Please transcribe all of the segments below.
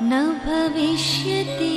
न भविष्यति।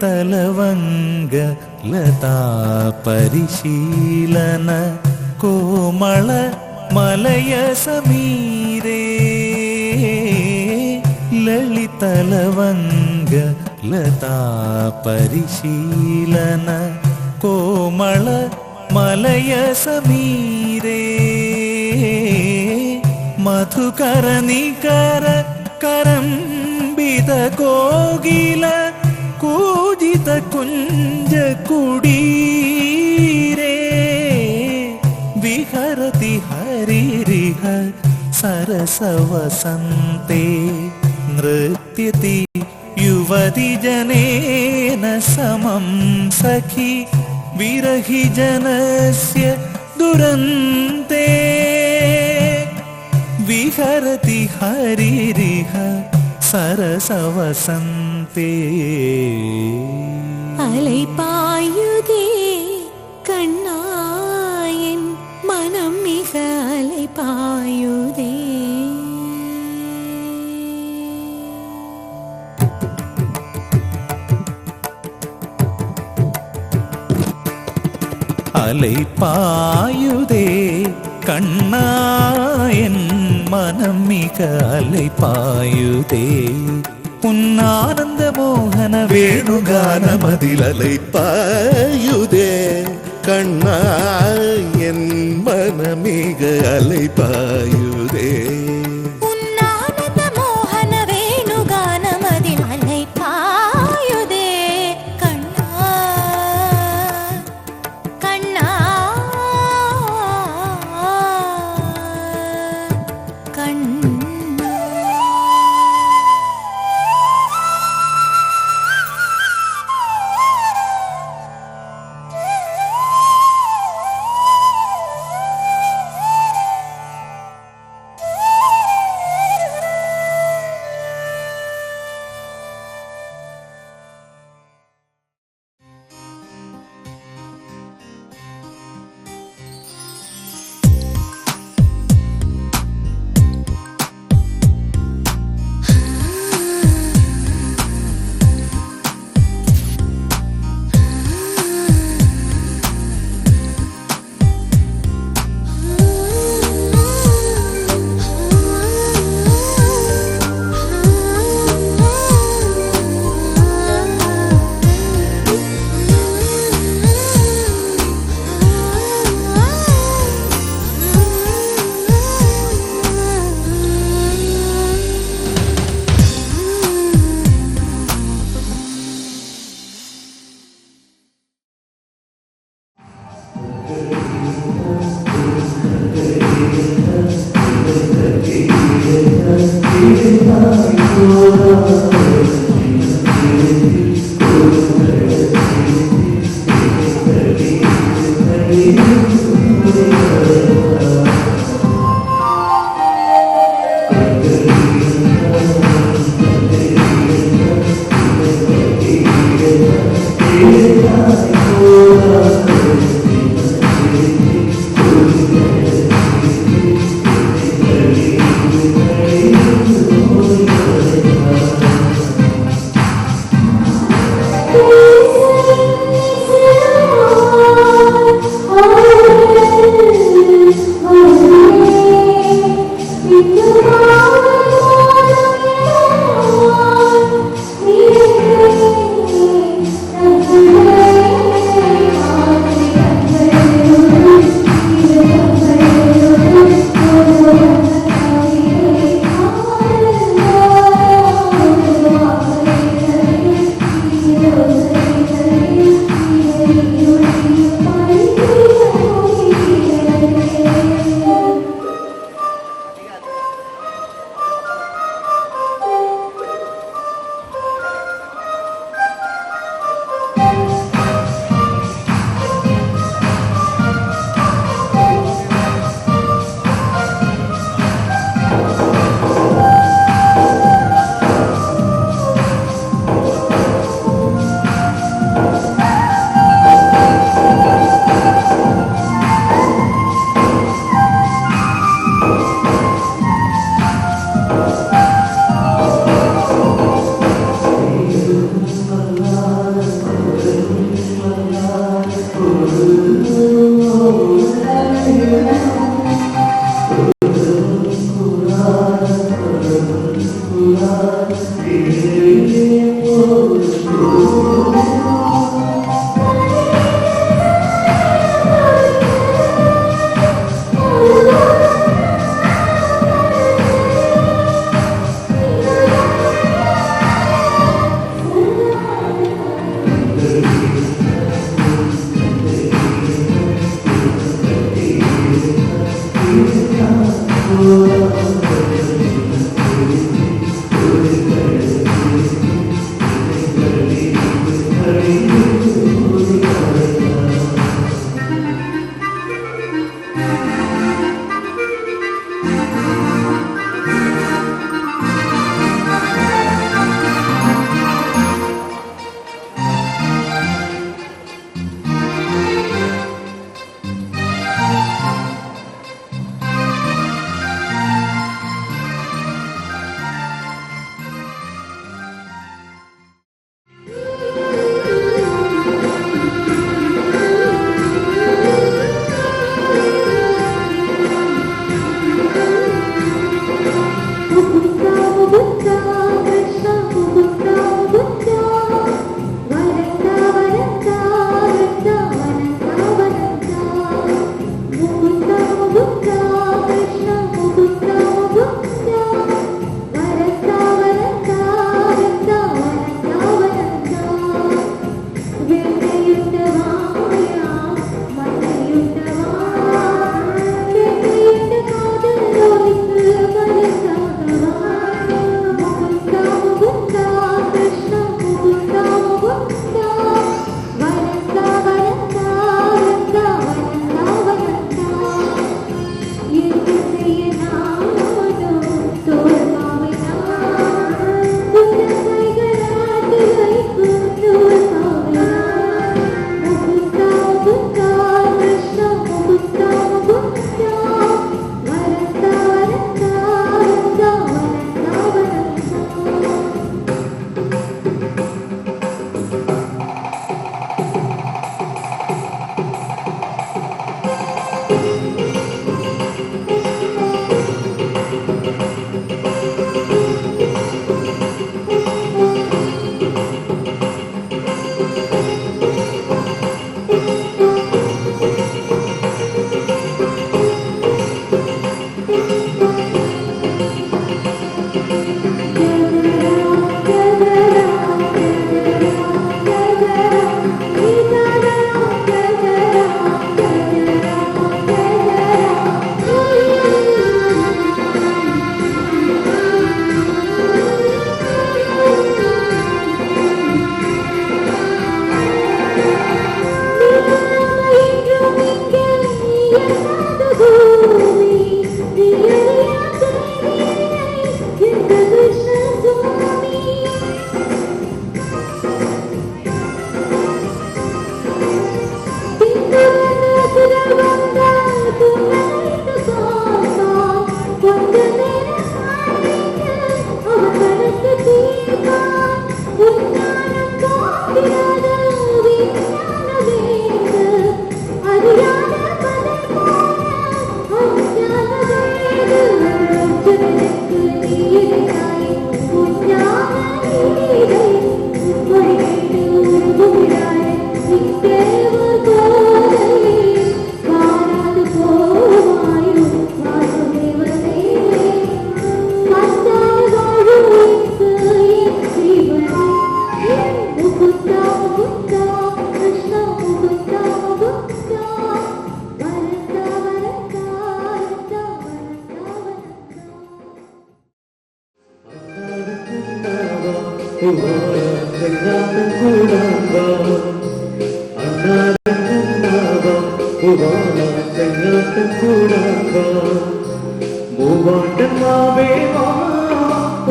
ലളിതലവംഗ ലതാ പരിശീലന കോമള മലയ സമീരേ ലളിതലവംഗ ലതാ പരിശീലന കോമള മലയ സമീരേ മധുകര നികര കരംബിത കോകില കൂജിത കുഞ്ച കുടീരേ വിഹരതി ഹരിരിഹ സരസവസന്തെ നൃത്യതി യുവതി ജനേന സമം സഖി വിരഹി ജനസ്യ ദുരന്തേ വിഹരതി ഹരിരിഹ സരസവസന്തേ അലൈപായുതേ കണ്ണായൻ മനം മിക അലൈപായുതേ അലൈപായുതേ കണ്ണായൻ മനം മിക അലൈപായുതേ ഉന്നാനന്ദ മോഹന വേണുഗാനമതിലലൈപ്പായുതേ കണ്ണായൻ മനമിക അലൈപ്പായുതേ ഉന്നാനന്ദ മോഹന വേണുഗാനമതിൽ അലൈപായുതേ കണ്ണാ കണ്ണാ കണ്ണാ Oh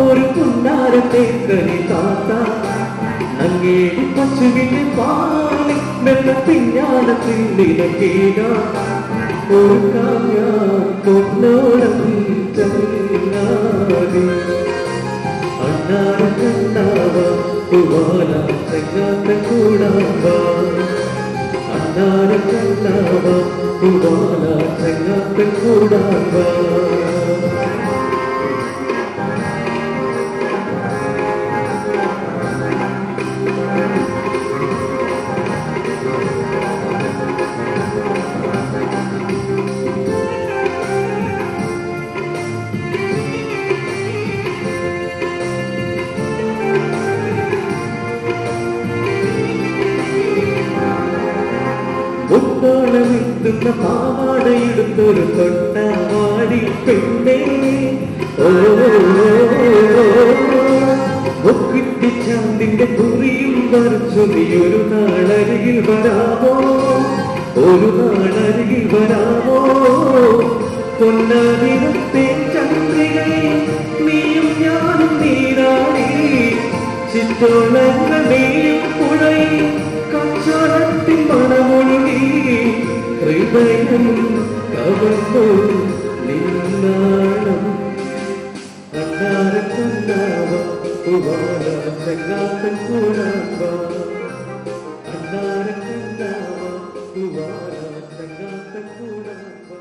ഒരു പുന്നാരത്തെ കളി താത്ത അങ്ങേടി പശുവിന്റെ പാലി വെള്ള പിഞ്ഞാണത്തിൽ നിലക്കീട ഒരു കാവ്യ കൊണ്ടോടം ചങ്ങാതി അണ്ണാര കണ്ണാവ കുവാല ചെങ്ങാത്ത കൂടാവ അണ്ണാര കണ്ണാവ കുവാല ചെങ്ങാത്ത കൂടാവ മുത്തോളമിട്ടുന്ന പാവാടയെടുത്തൊരു തൊട്ടവാടി പെണ്ണേ ഒക്കിട്ടി ചാന്തിന്റെ കുറിയും വരച്ചു നീ ഒരു നാളരികിൽ വരാമോ ഒരു നാളരികിൽ വരാമോ പൊന്നാദിനത്തെ ചന്ദ്രികയിൽ നീയും ഞാനും നീരാടി ചിത്തോളങ്ങളെയും പുഴയിൽ കച്ചോളത്തിൻ മണമൊഴുകി ഹൃദയം കവർന്നു നിന്നാണം അന്നാര കണ്ണാവ കുവാല ചെങ്ങാത്തൻ കൂടാവ അന്നാര കണ്ണാവ കുവാല ചെങ്ങാത്തൻ കൂടാവ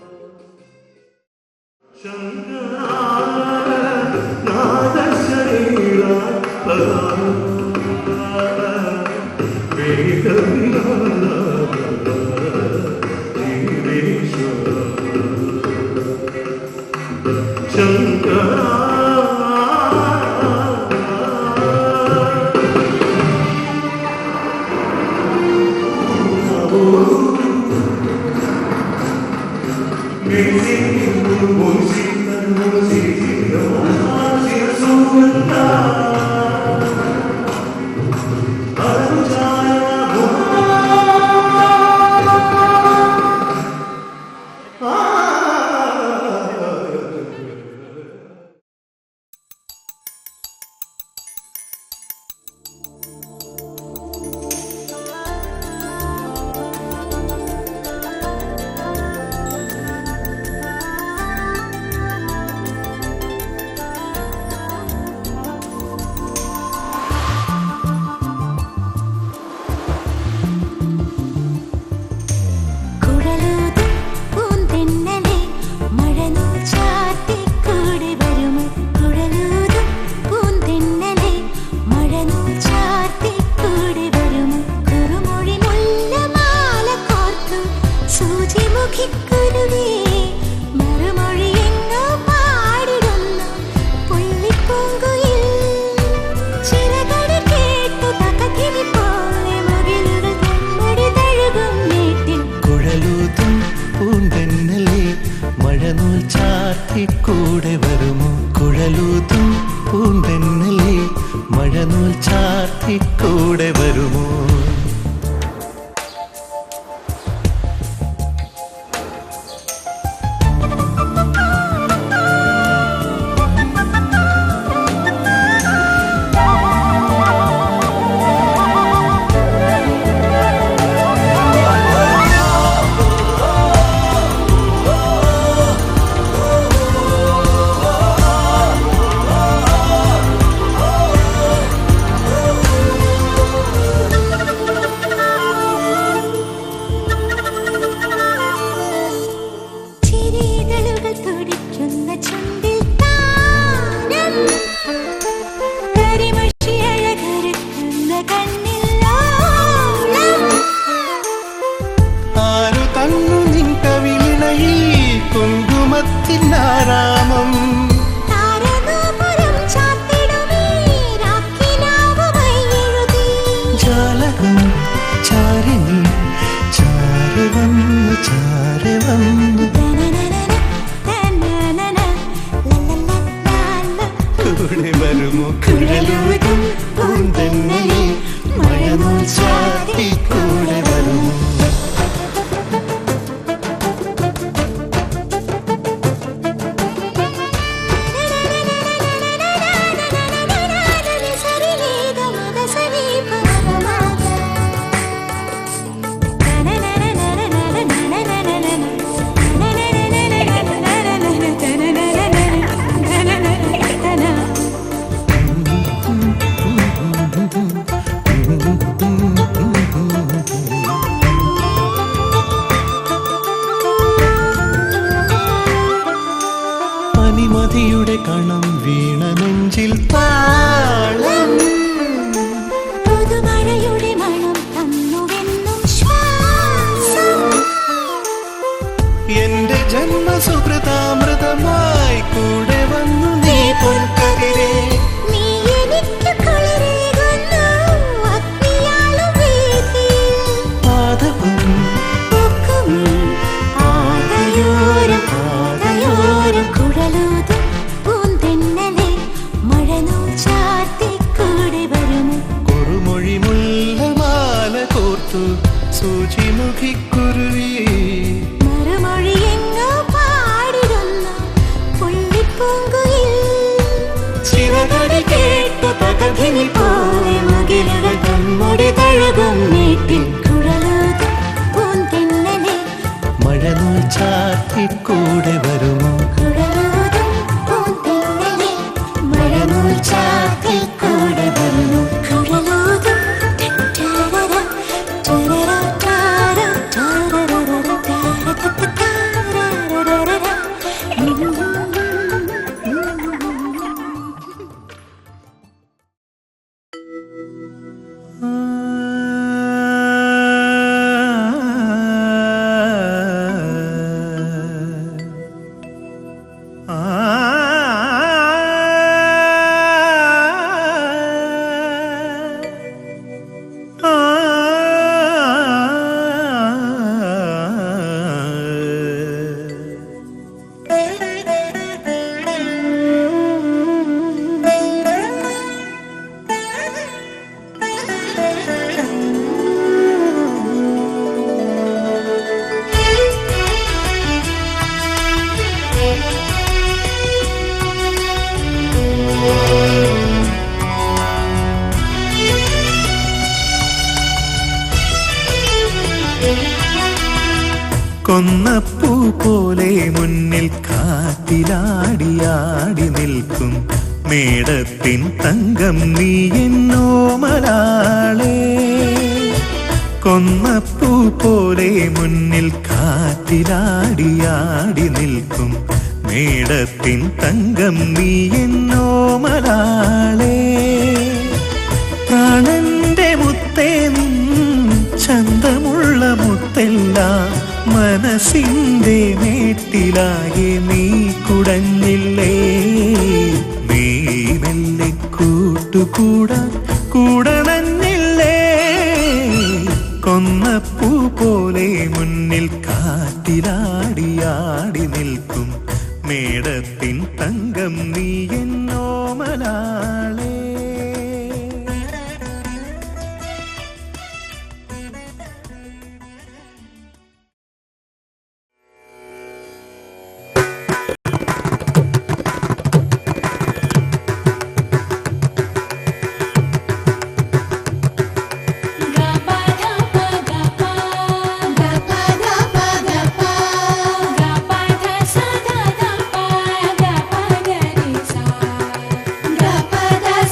നാദശരീര കൂടെ വരുമോ കുഴലൂതും പൂന്തെന്നലേ മഴനൂൽ ചാർത്തി കൂടെ വരുമോ കുങ്കുമത്തിനാരാമം ജാലകം ചാരിണി ചാരി വന്നു ചാരി വന്നു കൂടെ വരുമോ കുഴലൂതും പൂന്തെന്നലേ മഴനൂൽ ചാർത്തി കൂടെ വരുമോ നാണം വീണ നെഞ്ചിൽ താളം പുതുമഴയുടെ മണം തന്നുവെന്നും ശ്വാസം എന്റെ ജന്മസുഹൃതാമൃതമായി കൂടെ വന്നു നീ പൊൻകതിരേ നീ എനിക്ക് കുളിരേകുന്നു അഗ്നിയാളും വീഥിയിൽ പാദവും പൂക്കും പാതയോരം പാതയോരം കുഴലൂതും പൂന്തെന്നലെ മഴനൂൽ ചാർത്തി കൂടെ വരുമോ കുറുമൊഴി മുല്ലമാല കോർത്തു സൂചിമുഖിക്കുരുവി മറുമൊഴി എങ്ങോ പാടിടുന്നു പുള്ളിപ്പൂങ്കുയിൽ ചിറകടി കേട്ടു പകതിനി പോലെ മുകിലുകൾ തമ്മുടി തഴുകും നീട്ടിൽ കുഴലൂതും പൂന്തെന്നലെ മഴനൂൽ ചാർത്തി കൂടെ വരുമോ കുഴലൂതും പൂന്തെന്നലെ മഴനൂൽ ചാർത്തി കൂടെ വരുന്നു കുഴലൂതും ടരര ടരര ടര ടരര കൊന്നപ്പൂ പോലെ മുന്നിൽ കാറ്റിലാടിയാടി നിൽക്കും മേടത്തിൻ തങ്കം നീ എന്നോമലാളേ. കൊന്നപ്പൂ പോലെ മുന്നിൽ കാറ്റിലാടിയാടി നിൽക്കും മേടത്തിൻ തങ്കം നീ എന്നോമലാളേ. പ്രാണന്റെ മുത്തേ നിൻ ചന്തമുള്ള മുത്തെല്ലാം മനസ്സിന്റെ മേട്ടിലാകെ നീ കുടഞ്ഞില്ലേ. നീ മെല്ലെ കൂട്ടുകൂടാൻ കൂടണഞ്ഞില്ലേ. കൊന്നപ്പൂ പോലെ മുന്നിൽ കാറ്റിലാടിയാടി നിൽക്കും മേടത്തിൻ തങ്കം നീ എന്നോമലാളേ. Gapada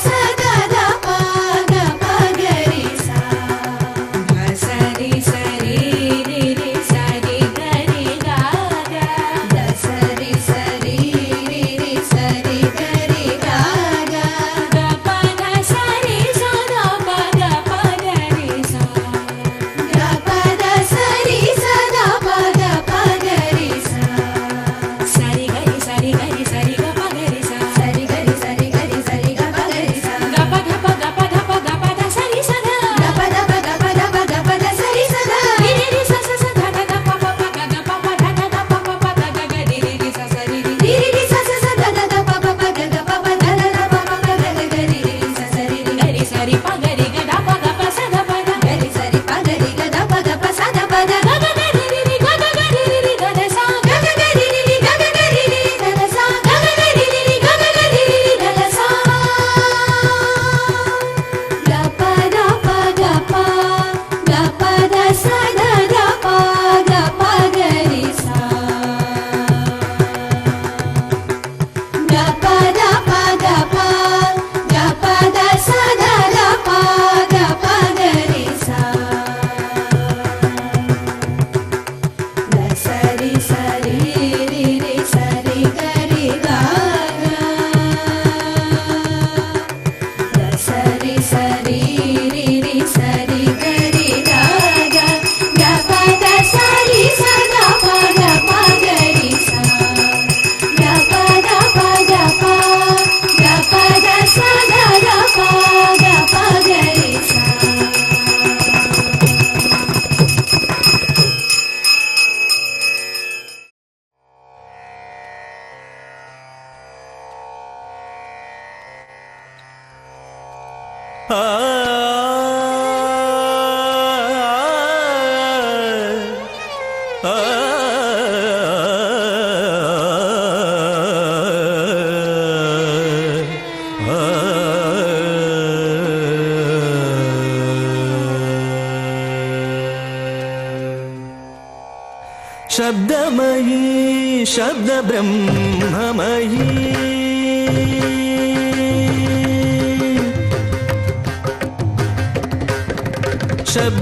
ശബ്ദമയീ ശബ്ദബ്രഹ്മമയീ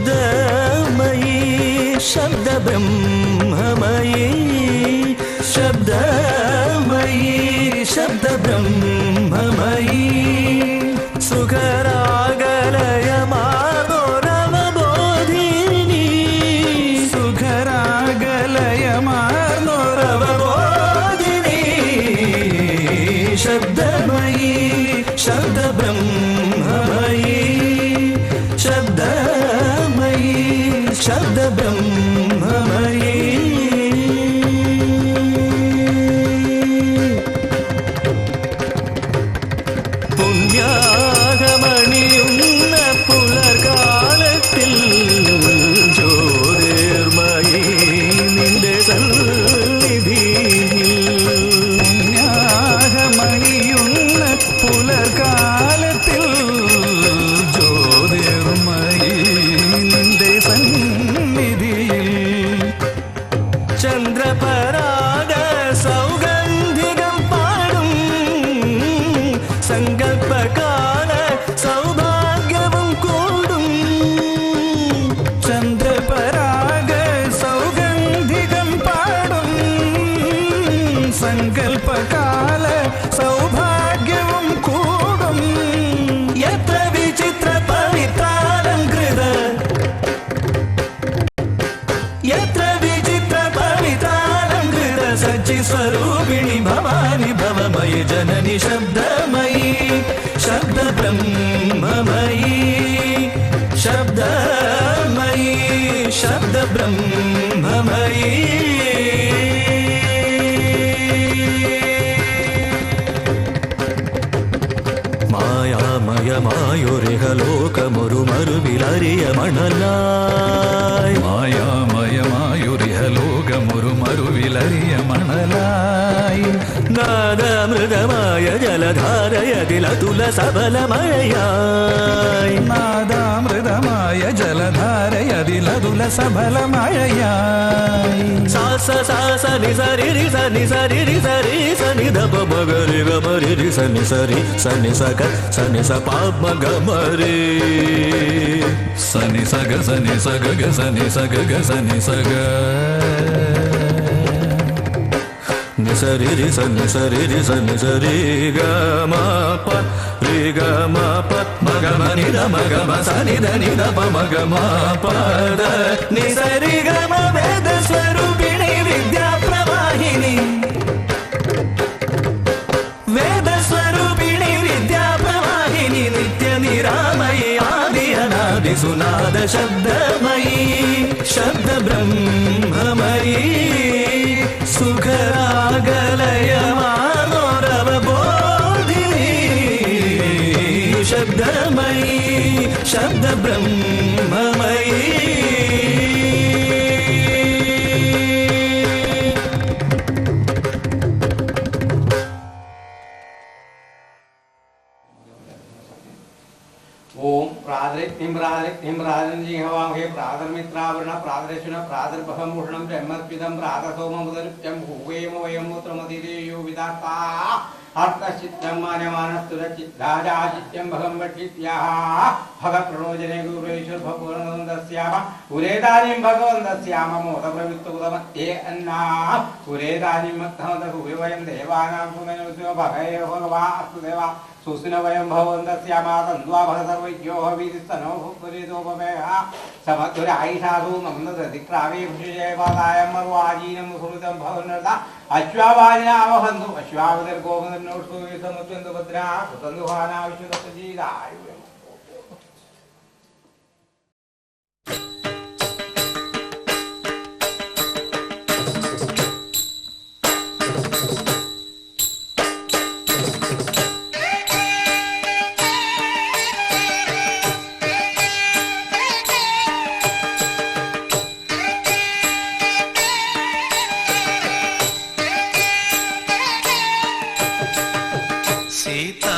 ശബ്ദമയീ ശബ്ദബ്രഹ്മമയീ ശബ്ദമയീ ശബ്ദബ്രഹ്മമയീ സുഖരാഗലയമാർന്നോരവബോധിനി സുഖരാഗലയമാർന്നോരവബോധിനി ശബ്ദമയീ ശബ്ദബ്രഹ്മമയീ ശബ്ദമയീ ശബ്ദബ്രഹ്മമയീ പുണ്യാഗമണിയുന്ന പുലർകാലത്തിൽ ജ്യോതിർമയീ നിന്റെ സന്നിധിയിൽ പുണ്യാഗമണിയുന്ന പുലർകാലത്തിൽ ജ്യോതിർമയീ നിന്റെ സന്നിധിയിൽ ചന്ദ്രപരാഗ സൗഗന്ധികം പാടും സങ്കൽപ്പകാല സൗഭാഗ്യവും കൂടും ചന്ദ്രപരാഗ സൗഗന്ധികം പാടും സങ്കൽപ്പകാല സൗഭാഗ്യവും കൂടും എത്ര വിചിത്ര പവിത്രാലംകൃത എത്ര വിചിത്ര പവിത്രാലംകൃത സച്ചി സ്വരൂപിണി ഭവാനി ഭവമയി ജനനി ശബ്ദമയീ ശബ്ദബ്രഹ്മമയീ ശബ്ദമയീ ശബ്ദബ്രഹ്മമയീ മായാമയമായൊരിഹ ലോകമൊരു മറുവിലറിയ മണലായി മായാമയമായൊരിഹ ലോകമൊരു മറുവിലറിയ മണലായി നാദാമൃതമായ ജലധാരയതിലതുല സബലമഴയായി നാദാമൃതമായ ജലധാരയതിലതുല സബലമഴയായി സാസ സാസ നിസരി സനി സരി സരി സനി ധപ മഗരി ഗമരി സനി സരി സനി സക സനി സ പാപ ഗമരി സനി സഗ സനി സഗ ഗ സനി സഗ ഗ സനി സഗ നിസരി സനി സരി സനി സരി ഗ മ പ രി ഗ മ പ മ ഗ മ നി ധ മ ഗ മ സനി ധ നി ധ പ മ ഗ മ പ ധ നി സരി ഗ മ വേദ സ്വരൂപിണി വിദ്യാ പ്രവാഹിനി വേദ സ്വരൂപിണി വിദ്യാ പ്രവാഹിനി നിത്യ നിരാമയി ആദി അനാദി സുനാദ ശബ്ദമയീ ശബ്ദബ്രഹ്മമയീ സുഖരാഗലയമാർന്നോരവബോധിനി ശബ്ദമയീ ശബ്ദബ്രഹ്മമയീ ओम प्रादरिक्निम्रादरिक्निम्रादरिजिह्वामहे प्रादर्मित्रावरण प्रादरेशुन प्रादर्भहमूषणं ब्रह्मद्विदं प्रादसोममुदरुप्यं हुवेम वयं मूत्रमतिदेयो विदाता हर्तश्चित्तं मानमानस्तुरचिद्धाजाचित्यं भगं वट्टित्याः भगप्रणोजने गुरुवेश्वर भगवन्तस्याम उरेदानीं भगवन्तस्याम मोदप्रवित्तुदमध्ये अन्ना उरेदानीं मत्तमदहुवे वयं देवानां सुमनुष्यो भगयो भगवा अस्तु देवा सुस्न वयं भगवन्तस्यामा तन्द्वा भग सर्वज्ञो हविस्तनो भुक्परितोपमेह समधुरायिषासु मन्ददधिक्रावे भुजयपादायं मर्वाजीनं सुहृतं भवनर्दा अश्वावाजिनावहन्तु अश्वावदर्गोमदन्नोषु समुद्रन्तु भद्रा सुतन्दुहानाविश्वदत्तजीदायु सीता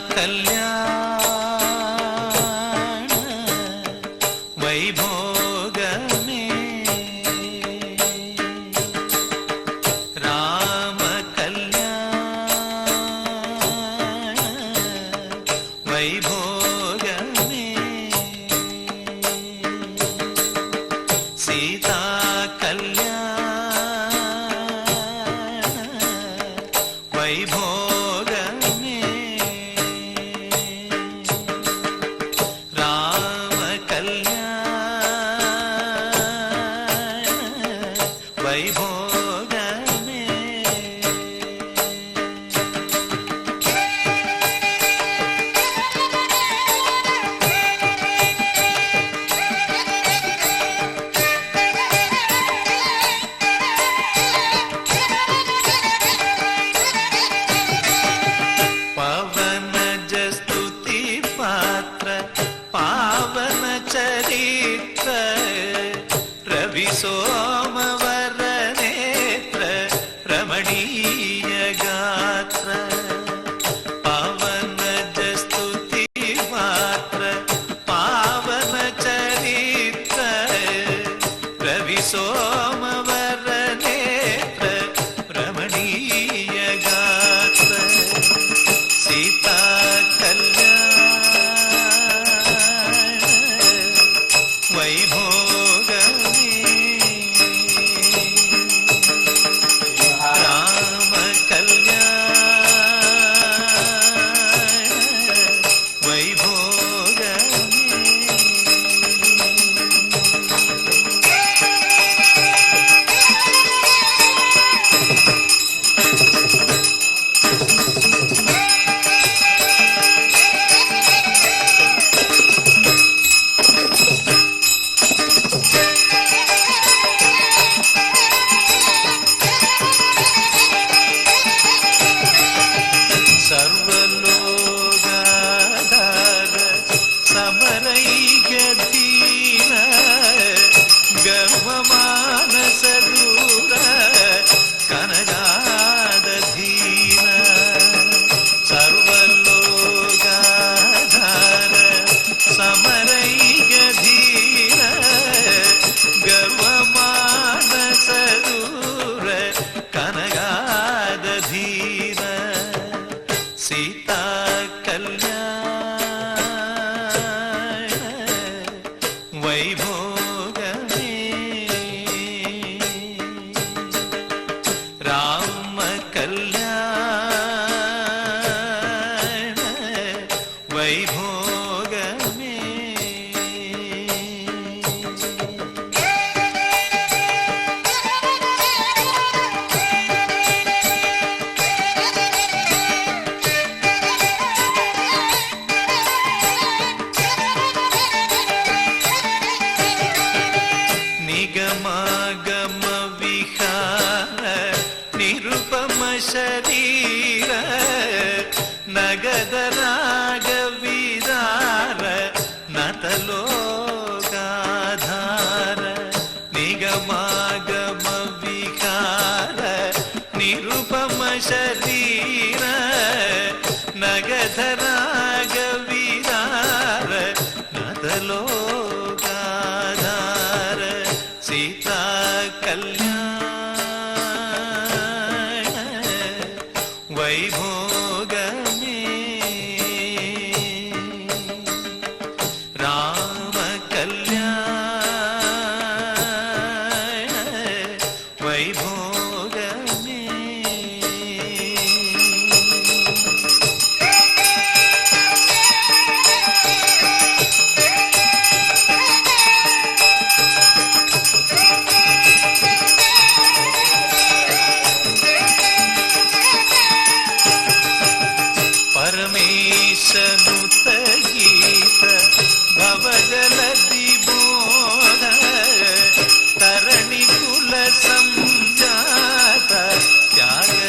कल्याण వైభోగమే రామ కళ్యాణ వైభోగమే పవనజస్తుతి పాత్ర పావన చరిత్ర రవి సోమవర నేత్ర రమణీయ గాత్ర పవనజస్తుతి పాత్ర పావన చరిత్ర రవి సోమవర నేత్ర రమణీయ గాత్ర సీతా కళ్యాణ వైభోగమే రామ కళ్యాణ వైభోగమే సర్వలోగాధార సమరైగధీన గర్వమానసదూర కనగాదధీన సర్వలోగాధార సమరైగధీన గర్వమానసదూర కనగాదధీన సీతా కళ్యాణ వైభోగమే రామ కళ్యాణ వైభోగమే నిగమాగమ విహార నిరుపమ శరీర నగద రాగ విదార నతలోగాధార నిగమాగమ విహార నిరుపమ శరీర నగద రాగ విదార నతలోగాధార సీతా కళ్యాణ వైభోగమే రామ కళ్యాణ వైభోగమే పరమేశనుత గీత భవజలది బోధ తరణి కుల సంజాత త్యాగరాజనుత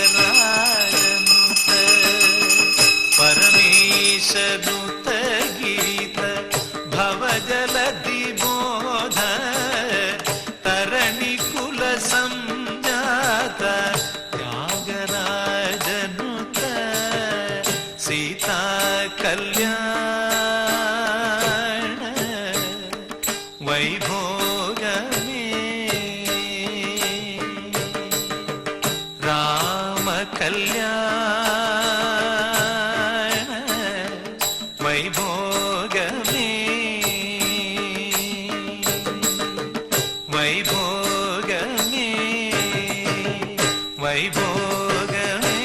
పరమేశనుత గీత భవజలది బోధ తరణి కుల సంజాత త్యాగరాజనుత సీతా కళ్యాణ వైభోగమే రామ కళ్యాణ Vaibhogame Vaibhogame Vaibhogame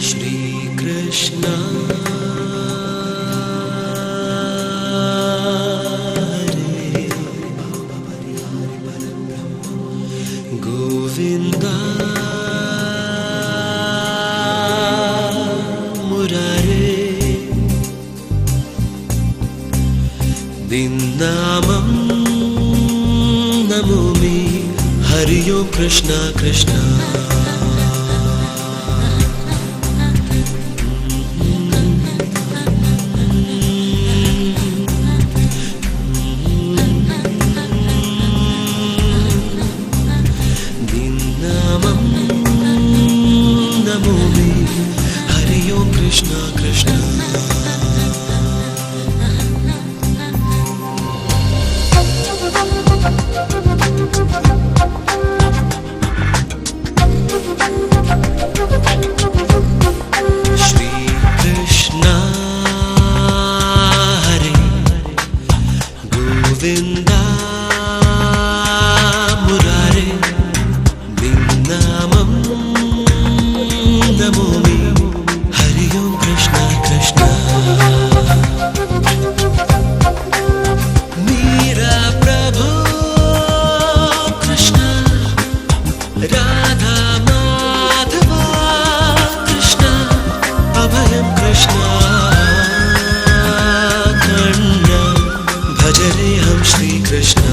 Shri Krishna Govinda Murare Dinnamam Namomi Hari Om Krishna Krishna Krishna Krishna Shri Krishna Hare Govinda Murare Dinnamam Namomi Hari Om Krishna Krishna Meera Prabhu Krishna Radha Madhava Krishna Abhayam Krishna Kanna Bhajare Ham Shri Krishna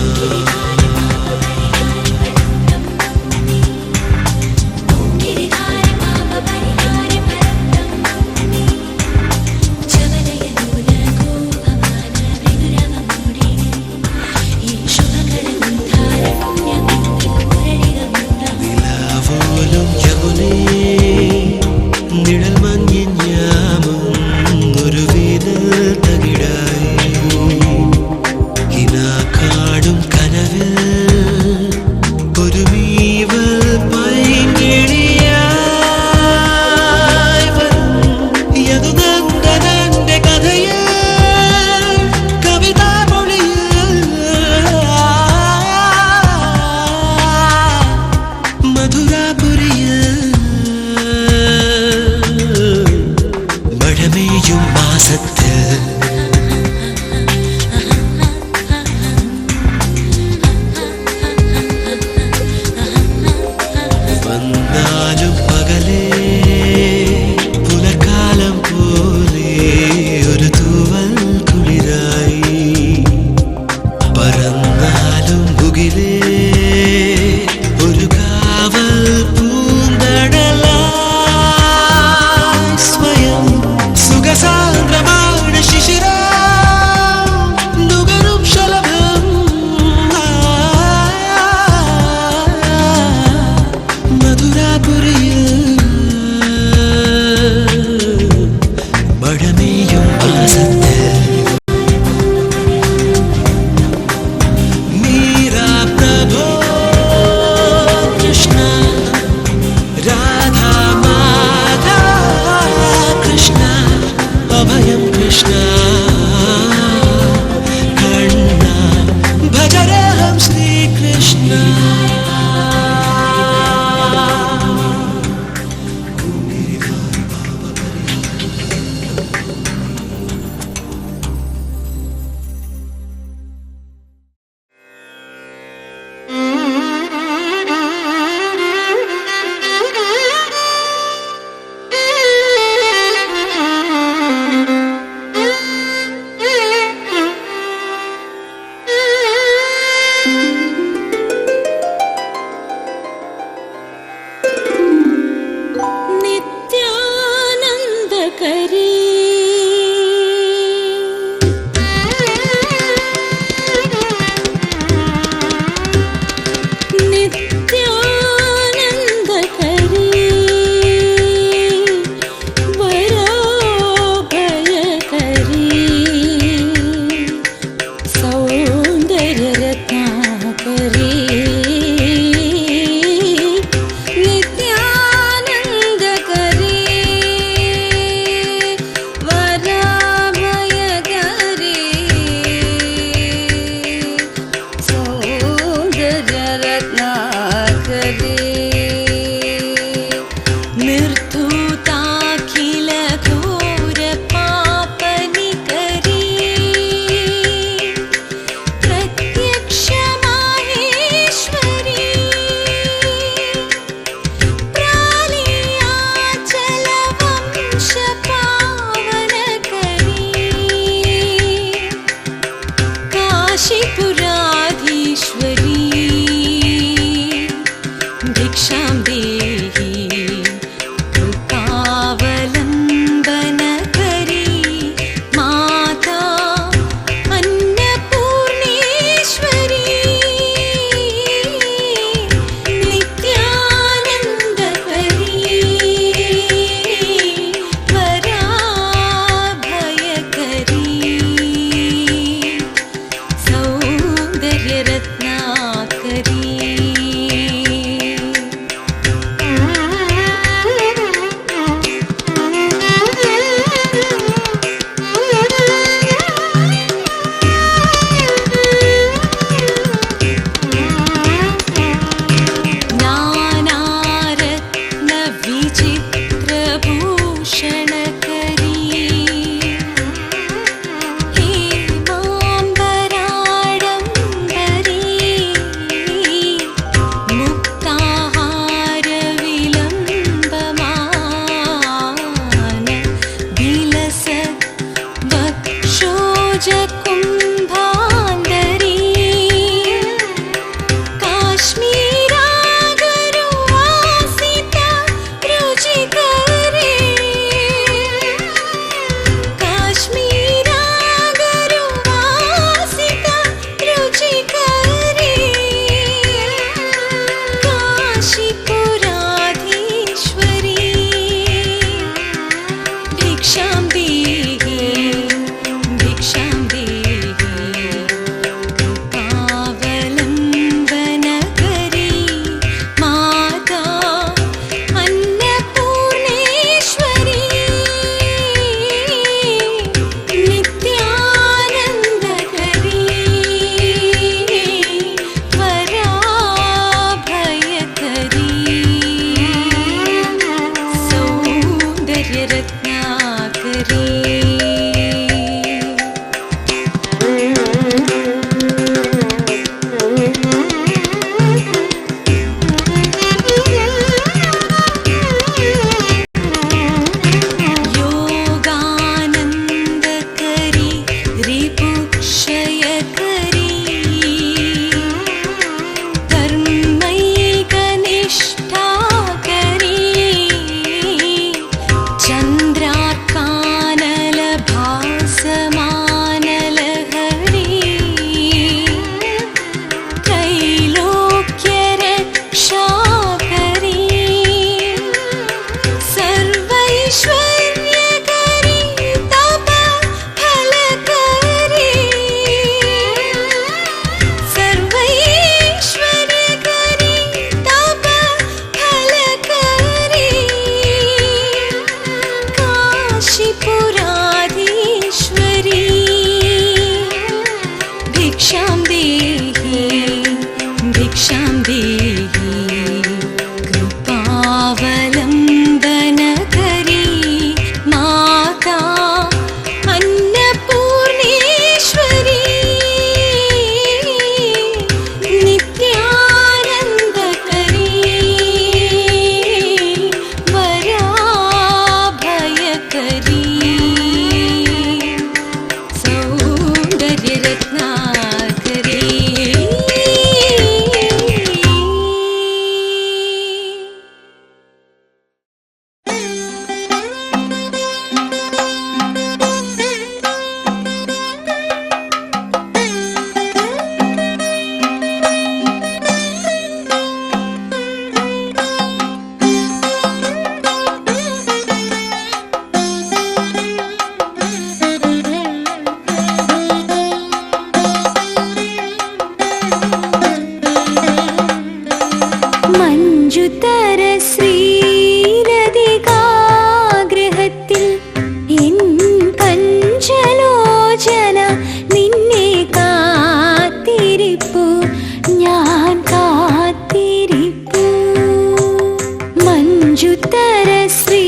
മഞ്ജുതര ശ്രീലതികാഗൃഹത്തിൽ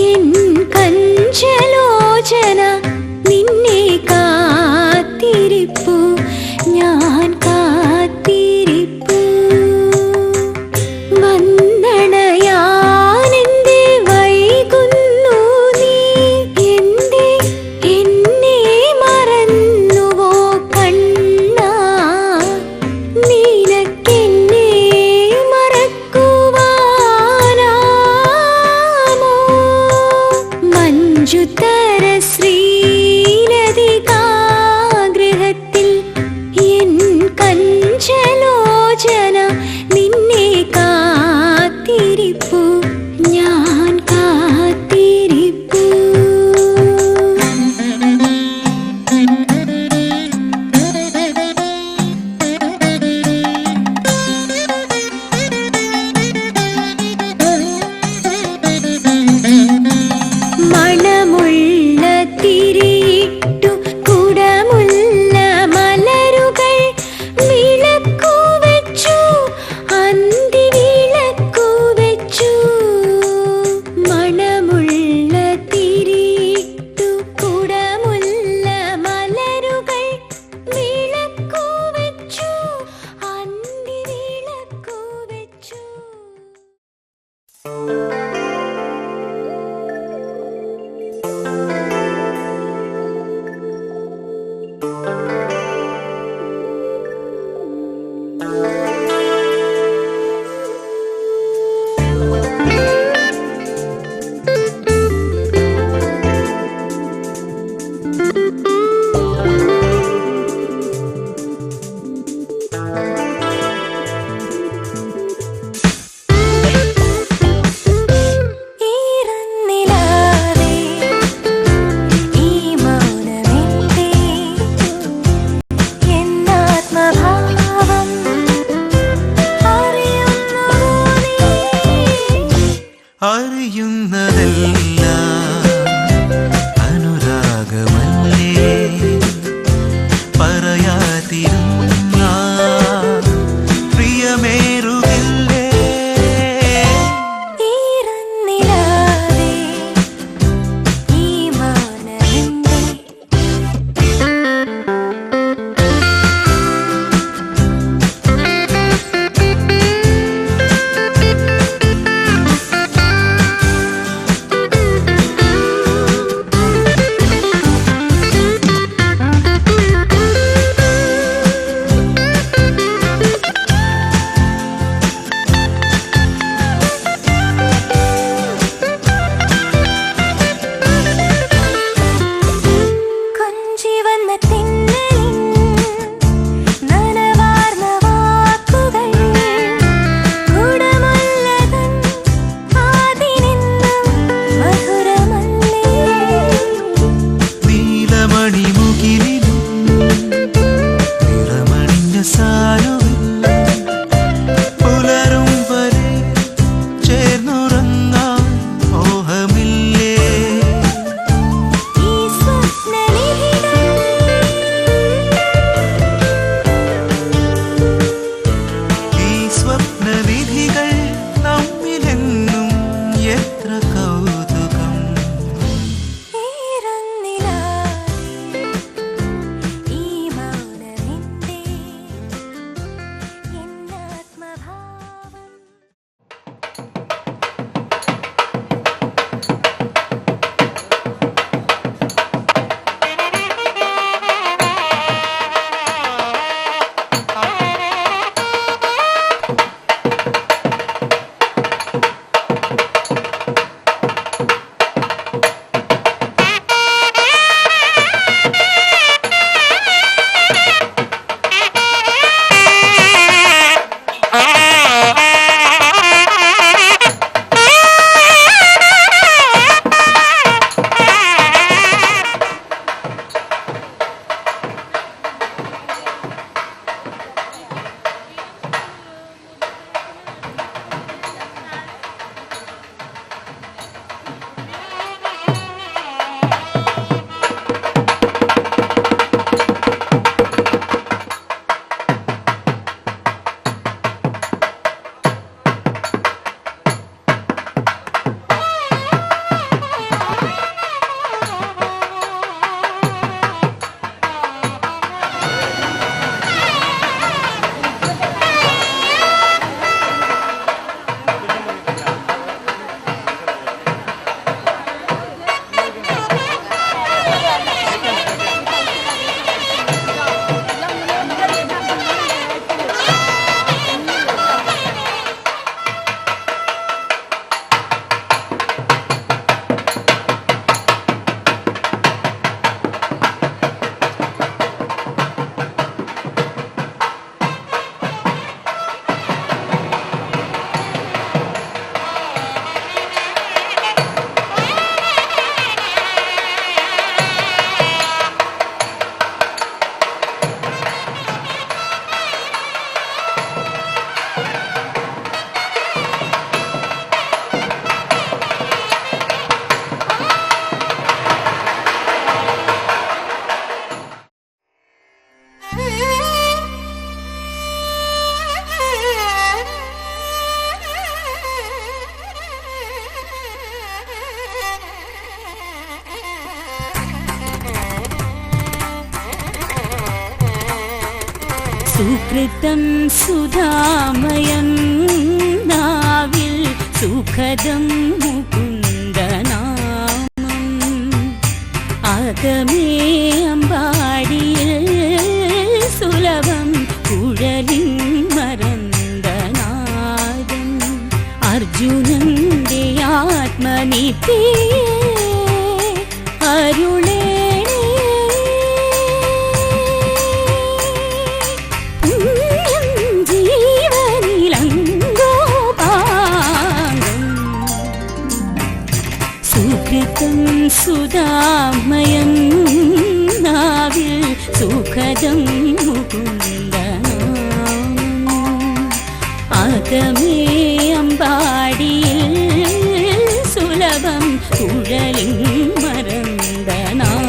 എൻ കഞ്ചലോചന നിന്നെ കാത്തിരിപ്പു ഞാൻ കാത്തിരിപ്പു വന്നണയാനെന്തേ വൈകുന്നു നീ എന്തേ എന്നെ മറന്നുവോ കണ്ണാ നിനക്കെന്നെ മറക്കുവാനാമോ മഞ്ജുതര ശ്രീലതികാഗൃഹത്തിൽ എൻ കഞ്ചലോചന നിന്നെ കാത്തിരിപ്പു ഞാൻ കാത്തിരിപ്പു മണമുള്ള തിരിയിട്ടു കുടമുള്ള മലരുകൾ വിളക്കു വെച്ചു അന്തി വിളക്കു വെച്ചു മണമുള്ള തിരിയിട്ടു കുടമുള്ള മലരുകൾ വിളക്കു വെച്ചു അന്തി വിളക്കു വെച്ചു സുകൃതം സുധാമയം നാവിൽ സുഖദം മുകുന്ദനാമം ആഗമേ അമ്പാടിയിൽ സുലഭം കുഴലിൻ മരന്തനാദം അർജുനന്റെ ആത്മനിധിയെ അരുളേ സുധാമയം നാവിൽ സുഖദം മുകുന്ദനാമം ആഗമേ അമ്പാടിയിൽ സുലഭം കുഴലിൻ മരന്തനാദം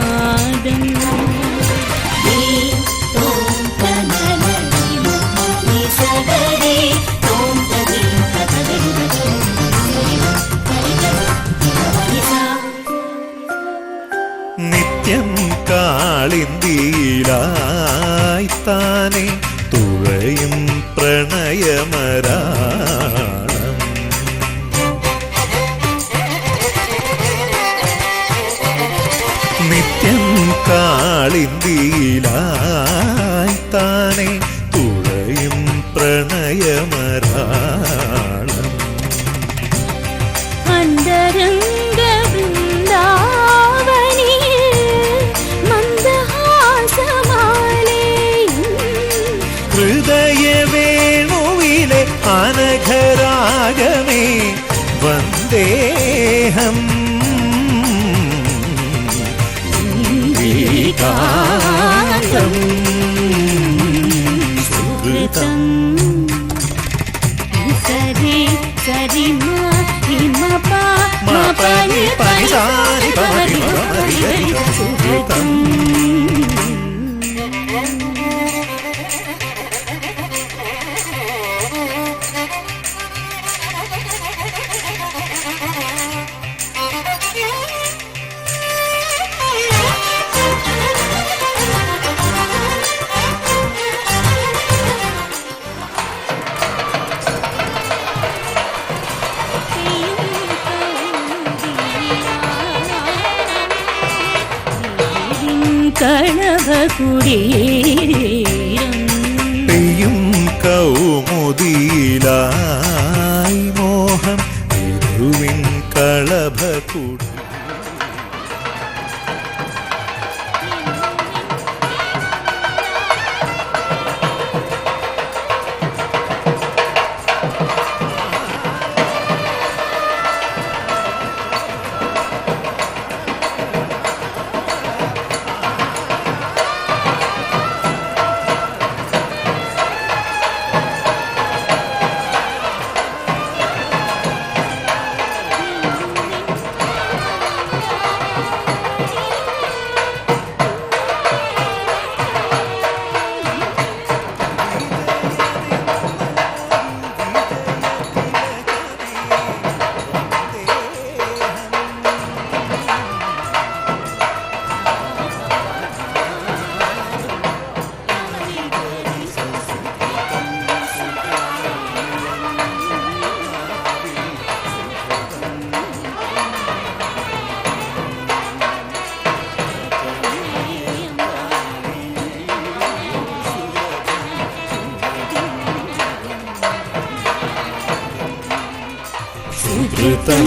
നിത്യം കാളിന്തിയിലായി താനെ തുഴയും പ്രണയമരാളം നിത്യം കാളിന്തിയിലായി താനെ തുഴയും പ്രണയമരാളം അന്തരംഗ ഹൃദയവേണുവിലെ അനഘരാഗമേ വന്ദേഹം ഏകാന്തം സുകൃതം സരി സരി മപനി പനി സാരി പമരി പമരി സുകൃതം കളഭകുടീരം പെയ്യും കൗമുദിയിലായി മോഹം വിധുവിൻ കളഭകുടി സുകൃതം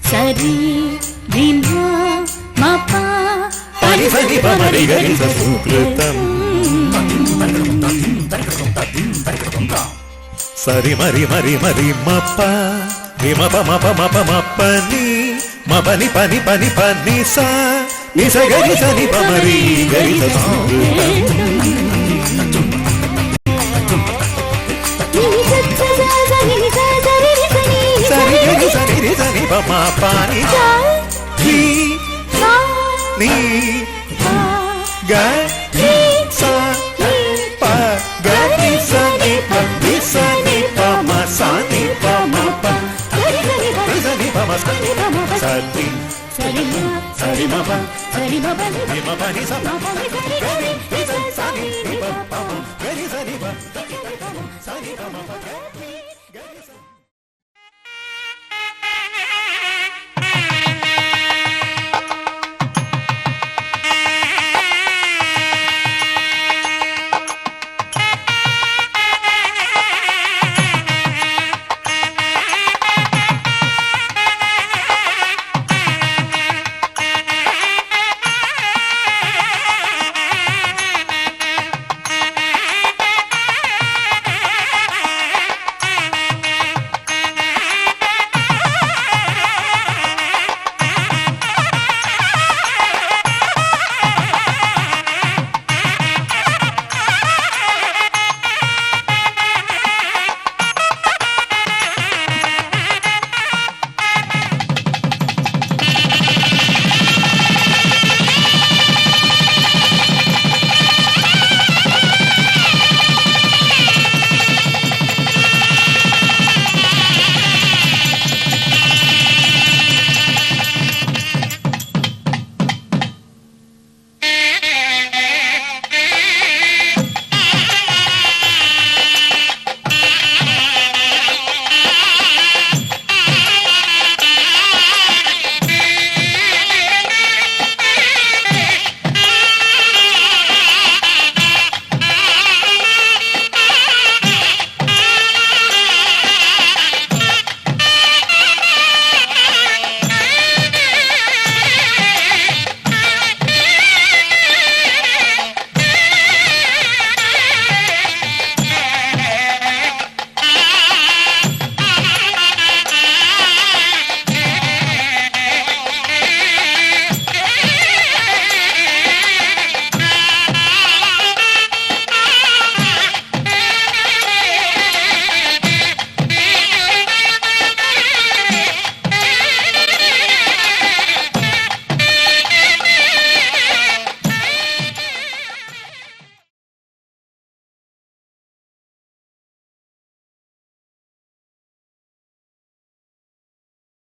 സരി രിമ മപ പനി സനി പമരി ഗരി സുകൃതം സരി മരി മരി മരി മപ്പ രിമ പമ പമ പമ പനി മപനി പനി പനി പനി സ നിസ ഗരി സനി പമരി ഗരി സുകൃതം സരി ഗരി സനി രി സനി പമ പനി രി നീ ഗ സ പ ഗ രി സ നി പ രി സ നി പ മ സ നി പ മ പ രി സ നി പ മ സ നി സ നി సరి మా సరి మ ప సరి మా పని ని మ ప ని స మా పని సరి గరి సరి సరి ని ప ప